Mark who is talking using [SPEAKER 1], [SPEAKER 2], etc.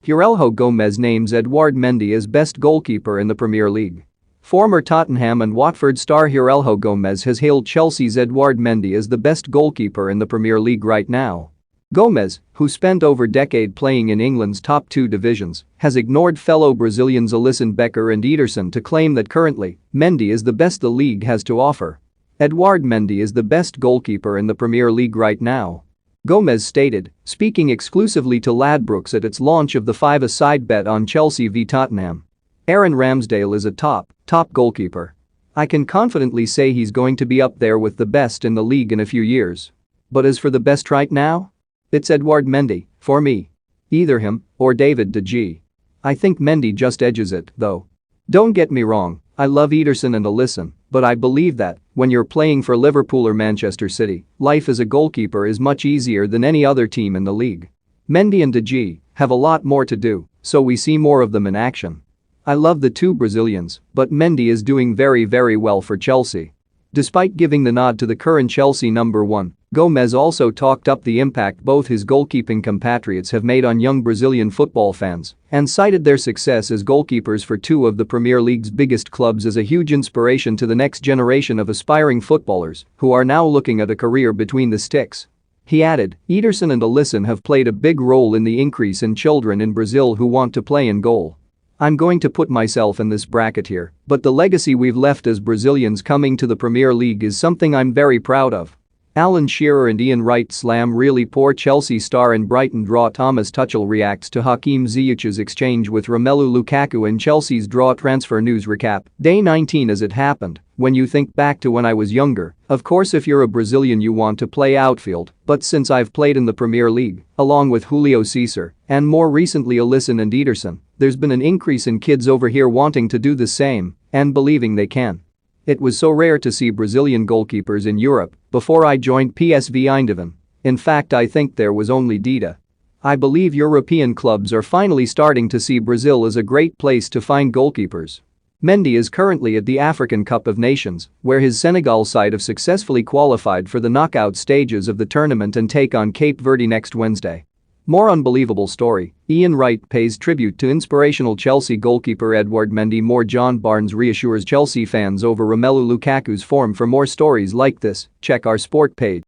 [SPEAKER 1] Heurelho Gomes names Edouard Mendy as best goalkeeper in the Premier League. Former Tottenham and Watford star Heurelho Gomes has hailed Chelsea's Edouard Mendy as the best goalkeeper in the Premier League right now. Gomes, who spent over a decade playing in England's top two divisions, has ignored fellow Brazilians Alisson Becker and Ederson to claim that currently, Mendy is the best the league has to offer. Edouard Mendy is the best goalkeeper in the Premier League right now. Gomes stated, speaking exclusively to Ladbrokes at its launch of the 5-a-side bet on Chelsea v Tottenham. Aaron Ramsdale is a top goalkeeper. I can confidently say he's going to be up there with the best in the league in a few years. But as for the best right now? It's Edouard Mendy, for me. Either him or David De Gea. I think Mendy just edges it, though. Don't get me wrong, I love Ederson and Alisson, but I believe that, when you're playing for Liverpool or Manchester City, life as a goalkeeper is much easier than any other team in the league. Mendy and De Gea have a lot more to do, so we see more of them in action. I love the two Brazilians, but Mendy is doing very well for Chelsea. Despite giving the nod to the current Chelsea number 1, Gomes also talked up the impact both his goalkeeping compatriots have made on young Brazilian football fans and cited their success as goalkeepers for two of the Premier League's biggest clubs as a huge inspiration to the next generation of aspiring footballers who are now looking at a career between the sticks. He added, Ederson and Alisson have played a big role in the increase in children in Brazil who want to play in goal. I'm going to put myself in this bracket here, but the legacy we've left as Brazilians coming to the Premier League is something I'm very proud of. Alan Shearer and Ian Wright slam really poor Chelsea star and Brighton draw. Thomas Tuchel reacts to Hakim Ziyech's exchange with Romelu Lukaku in Chelsea's draw. Transfer news recap. Day 19. As it happened, when you think back to when I was younger, of course if you're a Brazilian you want to play outfield, but since I've played in the Premier League, along with Julio Cesar, and more recently Alisson and Ederson, there's been an increase in kids over here wanting to do the same and believing they can. It was so rare to see Brazilian goalkeepers in Europe before I joined PSV Eindhoven. In fact, I think there was only Dida. I believe European clubs are finally starting to see Brazil as a great place to find goalkeepers. Mendy is currently at the African Cup of Nations, where his Senegal side have successfully qualified for the knockout stages of the tournament and take on Cape Verde next Wednesday. More unbelievable story, Ian Wright pays tribute to inspirational Chelsea goalkeeper Edouard Mendy. More John Barnes reassures Chelsea fans over Romelu Lukaku's form. For more stories like this, check our sport page.